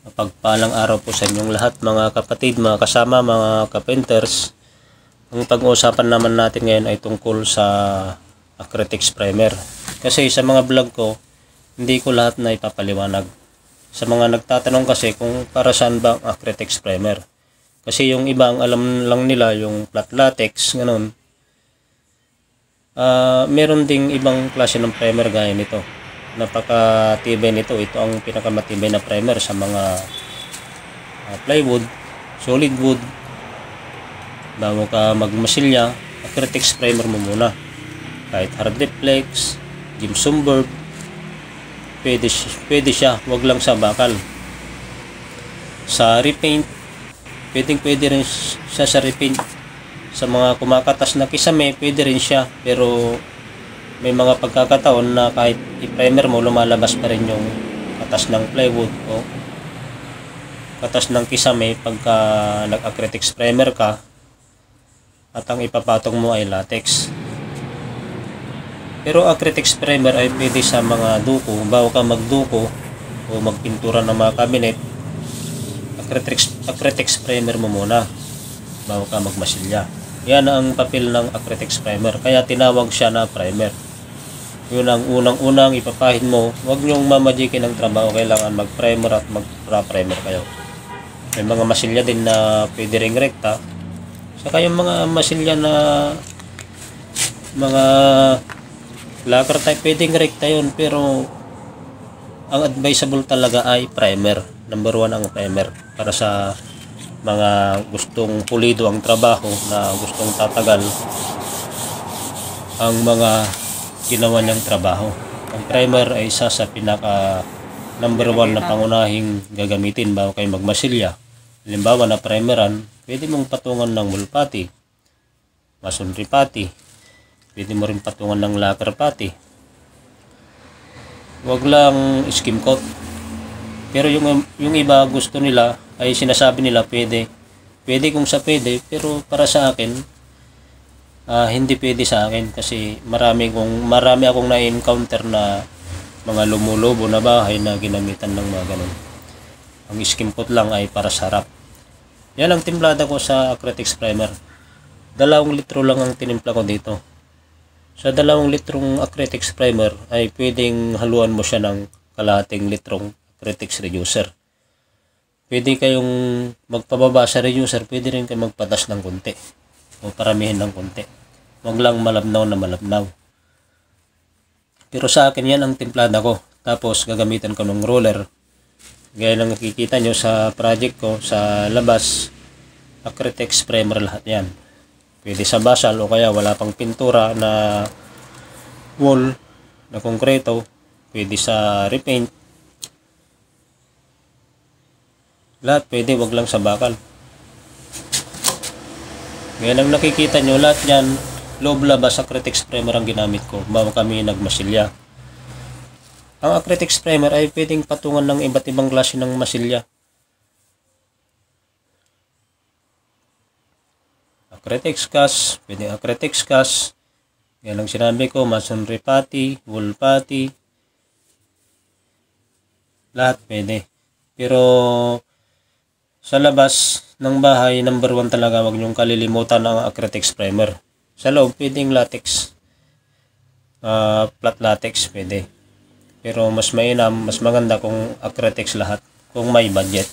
Mapagpalang araw po sa inyong lahat mga kapatid, mga kasama, mga kapenters. Ang pag-uusapan naman natin ngayon ay tungkol sa Acrytex primer. Kasi sa mga vlog ko, hindi ko lahat na ipapaliwanag. Sa mga nagtatanong kasi kung para saan ba ang Acrytex primer. Kasi yung iba ang alam lang nila yung flat latex, ganun. Meron ding ibang klase ng primer gaya nito. Napakatibay nito. Ito ang pinakamatibay na primer sa mga plywood, solid wood. Bago ka magmasilya, Acrytex primer mo muna. Kahit Hardeflex, gypsum board, pwede siya, wag lang sa bakal. Sa repaint, pwede rin siya sa repaint. Sa mga kumakatas na kisame, pwede rin siya, pero may mga pagkakataon na kahit i-primer mo, lumalabas pa rin yung katas ng plywood o katas ng kisame pagka nag-Acrytex primer ka at ang ipapatong mo ay latex. Pero Acrytex primer ay pwede sa mga duko. Bago ka magduko o magpintura ng mga cabinet, Acrytex primer mo muna bago ka magmasilya. Yan ang papel ng Acrytex primer, kaya tinawag siya na primer. Yun ang unang-unang ipapahin mo. Huwag nyong mamajikin ang trabaho. Kailangan mag-primer at mag-primer kayo. May mga masilya din na pwede ring rekta. Saka yung mga masilya na mga lacquer type, pwedeng rekta yun. Pero ang advisable talaga ay primer. Number 1 ang primer. Para sa mga gustong pulido ang trabaho, na gustong tatagal ang mga ginawa niyang trabaho. Ang primer ay isa sa pinaka number 1 na pangunahing gagamitin bago kayo magmasilya. Halimbawa na primeran, pwede mong patungan ng wall putty, masonry putty, pwede mo rin patungan ng lacquer putty. Huwag lang skim coat. Pero yung iba gusto nila ay sinasabi nila pwede kung sa pwede, pero para sa akin hindi pwede sa akin kasi marami akong na-encounter na mga lumulubo na bahay na ginamitan ng mga ganun. Ang skim coat lang ay para sa harap. Yan ang timplada ko sa Acrytex primer. 2 litro lang ang tinimpla ko dito. Sa 2 litrong Acrytex primer ay pwedeng haluan mo siya ng kalahating litrong Acrytex reducer. Pwede kayong magpababa sa reducer, pwede rin kayong magpatas ng konti o paramihin ng konti. Huwag lang malabnaw na malabnaw. Pero sa akin yan ang timplada ko. Tapos gagamitan ko ng roller. Gaya ng nakikita nyo sa project ko sa labas, Acrytex primer lahat yan. Pwede sa basal o kaya wala pang pintura na wall na konkreto. Pwede sa repaint. Lahat pwede, wag lang sa bakal. Gaya ng nakikita nyo, lahat yan loob labas Acrytex primer ang ginamit ko bago kami nagmasilya. Ang Acrytex primer ay pwedeng patungan ng iba't ibang klase ng masilya. Acrytex cast, pwedeng Acrytex cast. Yan ang sinabi ko, masonry putty, wall putty. Lahat pwede. Pero sa labas ng bahay, number 1 talaga, wag nyong kalilimutan ang Acrytex primer. Sa loob, pwedeng latex. Flat latex, pwede. Pero mas mainam, mas maganda kung Acrytex lahat, kung may budget.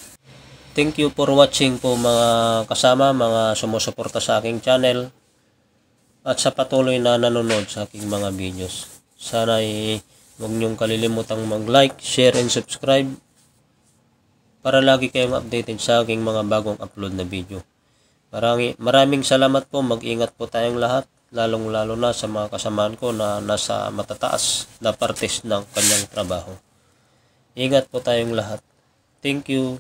Thank you for watching po mga kasama, mga sumusuporta sa aking channel. At sa patuloy na nanonood sa aking mga videos. Sana ay huwag nyong kalilimutang mag-like, share, and subscribe para lagi kayong updated sa aking mga bagong upload na video. Maraming salamat po. Mag-ingat po tayong lahat, lalong-lalo na sa mga kasamaan ko na nasa matataas na partes ng kanyang trabaho. Ingat po tayong lahat. Thank you.